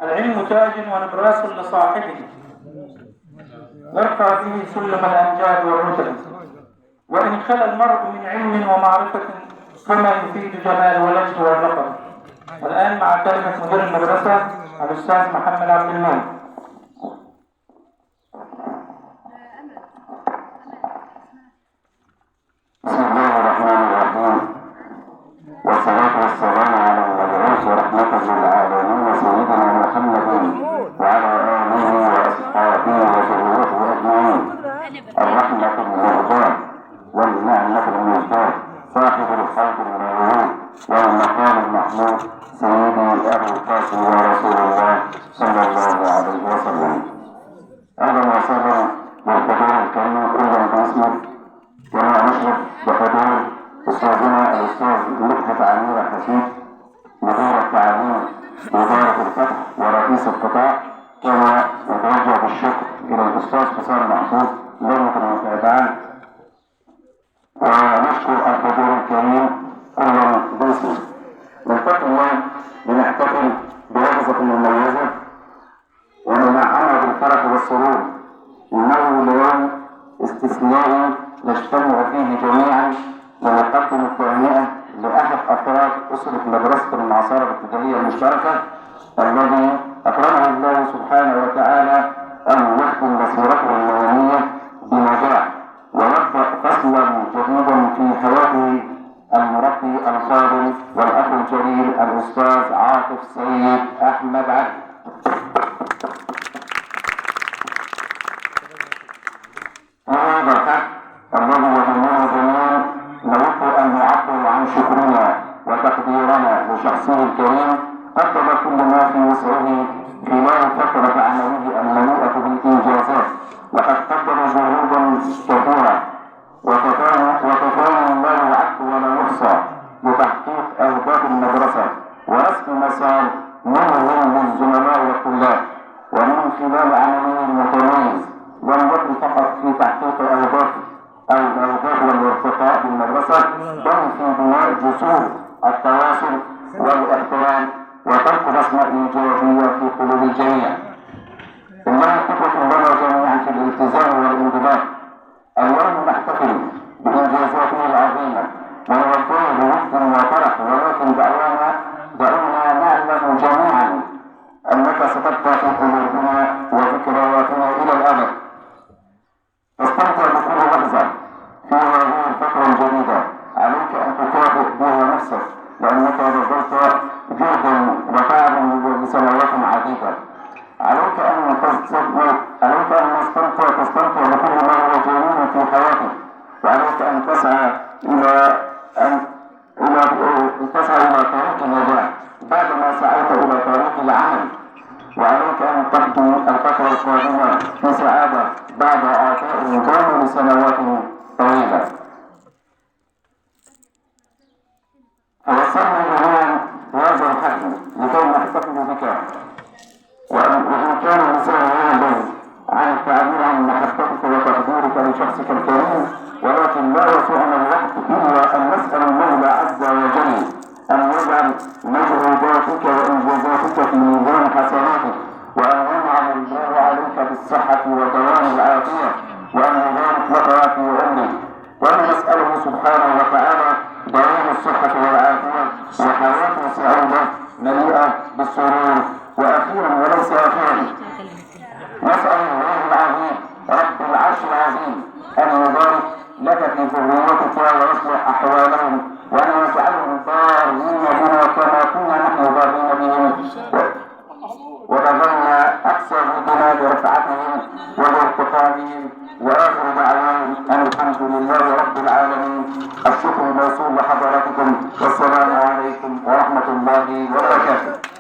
العلم تاج ونبراس لصاحبه، يرفع به سلم الأمجاد والرتب، وإن خلا المرء من علم ومعرفة فما يفيد جمال والوجه والرقم. والآن مع كلمة مدير المدرسة الأستاذ محمد عبد المنعم. بسم الله الرحمن الرحيم، والصلاة والسلام على المبعوث رحمة للعالمين سيدنا محمد وعلى آله وأصحابه وذريته أجمعين. الرحمة المهداة والنعمة المزداد، صاحب الخلق الموجود والمقام المحمود، سيدي أبو القاسم ورسول الله صلى الله عليه وسلم. أهلا وسهلا بالحضور الكريم كلا باسمه، كما نشرف بحضور أستاذنا الأستاذ مدحت عمير حسين مدير التعليم بوزارة الفتح ورئيس القطاع، كما نتوجه بالشكر إلى الأستاذ حسام محفوظ لجنة المتابعات، ونشكر الحضور الكريم كلا باسمه. نلتقي اليوم لنحتفل بلحظة مميزة وننعمها بالفرح والسرور، إنه اليوم استثنائي نجتمع فيه جميعا ونقدم التهنئة لأحد أفراد أسرة مدرسة المعصرة الابتدائية المشتركة الذي أكرمه الله سبحانه وتعالى أن يختم مسيرته المهنية بنجاح ويبدأ فصلا جديدا في حياته المربي الفاضل والأخ الجليل الأستاذ عاطف سيد أحمد علي. هذا الحق الذي يهمنا جميعا نود أن نعبر عن شكرنا وتقديرنا لشخصه الكريم، قدم كل ما في وسعه خلال فترة عمله المليئة بالإنجازات، وقد قدم جهودا كثيرة وكفانا الله العبد ولا يحصى لتحقيق أهداف المدرسة ورسم مسار منهم للزملاء والطلاب. ومن خلال عمله المتميز لم يكن فقط في تحقيق الأهداف والارتقاء بالمدرسة، بل في بناء جسور التواصل والاحترام وترك بصمة إيجابية في قلوب الجميع. إنها قدوة لنا جميعا في الالتزام والانضباط. اليوم نحتفل بإنجازاته العظيمة ونوفيه بود وفرح، ولكن دعونا نعلم جميعا أنك ستبقى في قلوبنا وذكرياتنا إلى الأبد. استمتع بكل لحظة في هذه الفترة الجديدة، عليك أن تكافئ بها نفسك لأنك بذلت جهدا وتعبا لسنوات عديدة. عليك أن تستمتع بكل ما هو جميل في حياتك، وعليك أن تسعى إلى طريق النجاح بعدما سعيت إلى طريق العمل. وعليك أن تقضي الفترة القادمة في سعادة بعد عطاء دام لسنوات طويلة. توصلنا جميعا هذا الحفل لكي نحتفل بك، وإن كان اللسان يعجز عن التعبير عن محبتك وتقديرك لشخصك الكريم، ولكن لا يسعنا الوقت إلا أن نسأل المولى عز وجل أن يجعل مجهوداتك وإنجازاتك في ميزان حسناتك، وأن ينعم الله عليك بالصحة ودوام العافية، وأن يبارك لك في عمرك. وأن نسأله سبحانه وتعالى دوام الصحة والعافية وحياة سعيدة مليئة بالسرور. وأخيرا وليس أخيرا، نسأل الله العظيم رب العرش العظيم أن يبارك لك في ذريتك ويصلح أحوالهم، وأن يجعلهم بارين بنا كما كنا نحن بارين بهم، وبذلنا أقصى جهدنا برفعتهم وبارتقائهم. وآخر دعوانا أن الحمد لله رب العالمين. الشكر موصول لحضراتكم، والسلام عليكم ورحمة الله وبركاته.